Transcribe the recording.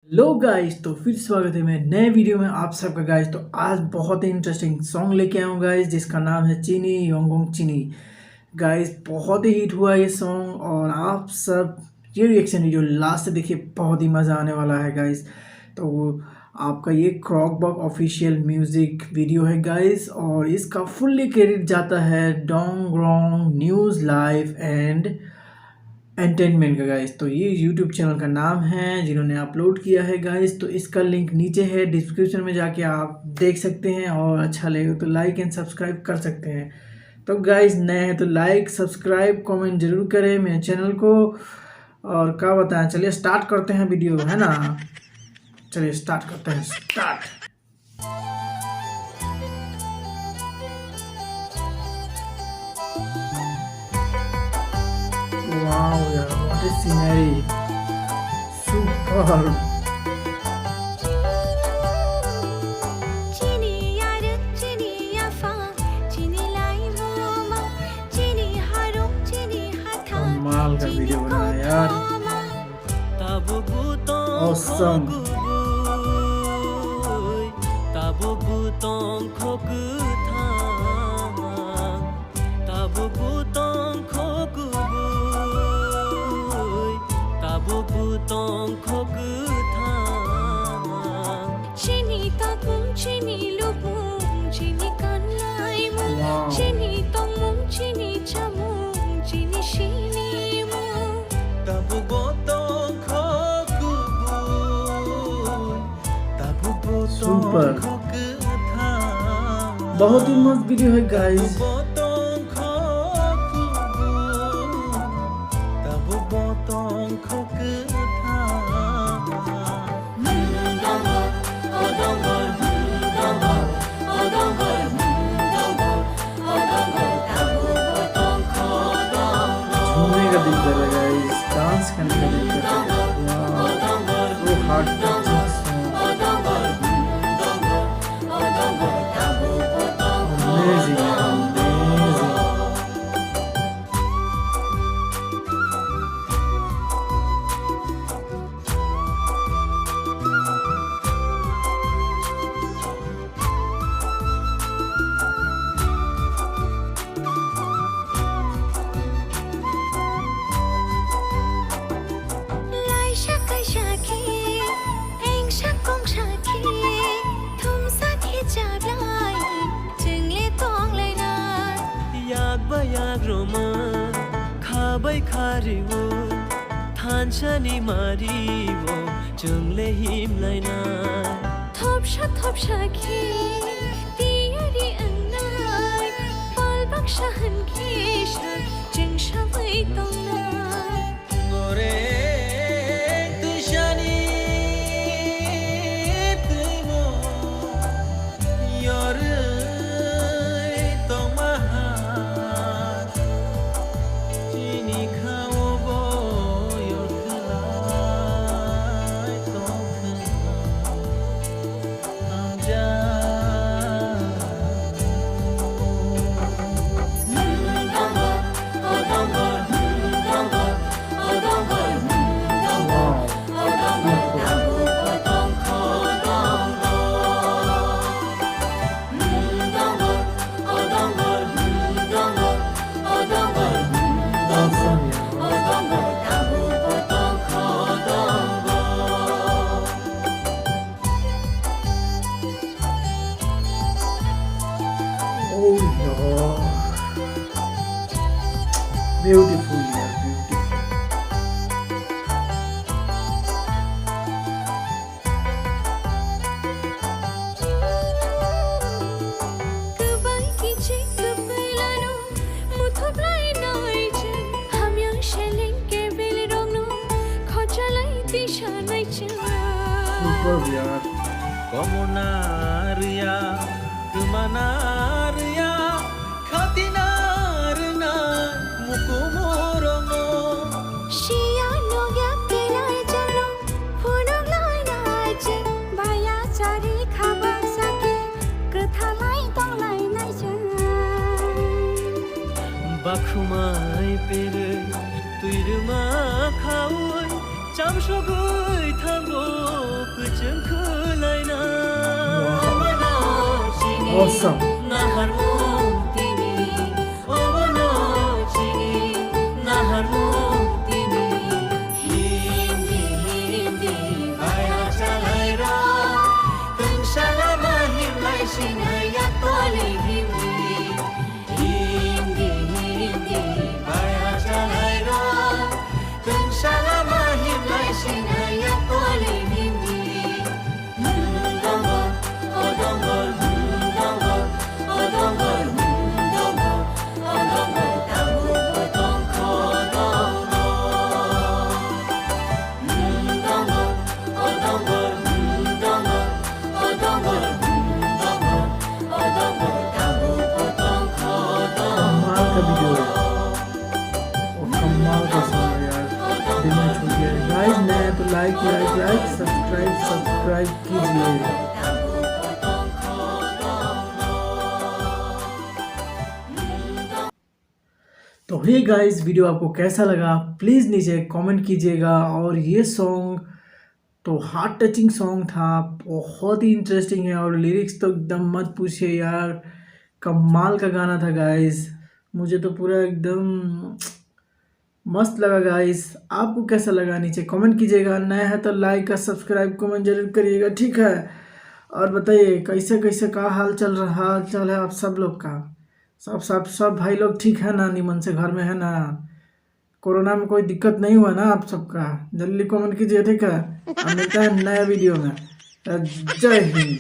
Hello guys, तो फिर स्वागत है मेरे नए वीडियो में आप सबका गाइस। तो आज बहुत ही इंटरेस्टिंग सॉन्ग लेके आया हूँ गाइस, जिसका नाम है चीनी योंगोंग चीनी। गाइस बहुत ही हिट हुआ ये सॉन्ग और आप सब ये रिएक्शन वीडियो लास्ट से देखिए, बहुत ही मज़ा आने वाला है गाइस। तो आपका ये क्रॉकबॉक ऑफिशियल म्यूज़िक वीडियो है गाइस, और इसका फुल्ली क्रेडिट जाता है डोंगरोंग न्यूज़ लाइव एंड एंटरटेनमेंट का गाइस। तो ये यूट्यूब चैनल का नाम है जिन्होंने अपलोड किया है गाइस। तो इसका लिंक नीचे है डिस्क्रिप्शन में, जाके आप देख सकते हैं और अच्छा लगे तो लाइक एंड सब्सक्राइब कर सकते हैं। तो गाइस नए हैं तो लाइक सब्सक्राइब कमेंट जरूर करें मेरे चैनल को। और क्या बताएं, चलिए स्टार्ट करते हैं वीडियो, है ना। चलिए स्टार्ट करते हैं, स्टार्ट। वाओ यार, व्हाट इज सीनरी, सुपर। कमाल का वीडियो बनाया यार, ऑसम। सुपर, बहुत ही मस्त वीडियो है गाइस। झूमने का दिल कर रहा है गाइस, डांस करने का दिल कर रहा है। वो हार्ट टचिंग amazing, amazing. खारिवो थानसानि मारिवो जोंले हिमलायना थोबसा खि तियारि अंनाय बालबाक्सा होनखेसा जों साबै दंनाय ओरे तुशानि तुइमो योरे beautiful यार, beautiful. Super यार। कमनारिया कमनारिया खातिनारना मुकुमोरनो शिया नोया पेलाय जनो फुनुलाय नायजे बाया चारि खाबा साके कथालाय दंलाय नायजे बाखुमाय पेरे तुइरमा खावै चामसगै थांगो Awesome. Nahar mumtini, obono chini, nahar mumtini. Hindi, hindi, baya chalai ra, tungshala mahir lai sinaya tole hindi. Hindi, hindi, baya chalai ra, tungshala mahir lai sinaya tole hindi. Dongol, oh dongol, dongol, oh dongol, dongol, oh dongol, tahu potong ko dongol. Dongol, oh dongol, dongol, oh dongol, dongol, oh dongol, tahu potong ko कमाल का video है और कमाल का song है यार, दिल में छू गया। गाइस नए हैं तो लाइक सब्सक्राइब कीजिए। तो हे गाइस, वीडियो आपको कैसा लगा प्लीज़ नीचे कमेंट कीजिएगा। और ये सॉन्ग तो हार्ट टचिंग सॉन्ग था, बहुत ही इंटरेस्टिंग है और लिरिक्स तो एकदम मत पूछिए यार, कमाल का गाना था गाइस। मुझे तो पूरा एकदम मस्त लगा गाइस। आपको कैसा लगा नीचे कमेंट कीजिएगा। नया है तो लाइक और सब्सक्राइब कमेंट जरूर करिएगा, ठीक है। और बताइए कैसे कैसे का हाल चाल है आप सब लोग का। सब भाई लोग ठीक है ना, निमन से घर में है ना, कोरोना में कोई दिक्कत नहीं हुआ ना आप सबका। जल्दी कमेंट कीजिए, ठीक है। अब मिलता है नया वीडियो में। जय हिंद।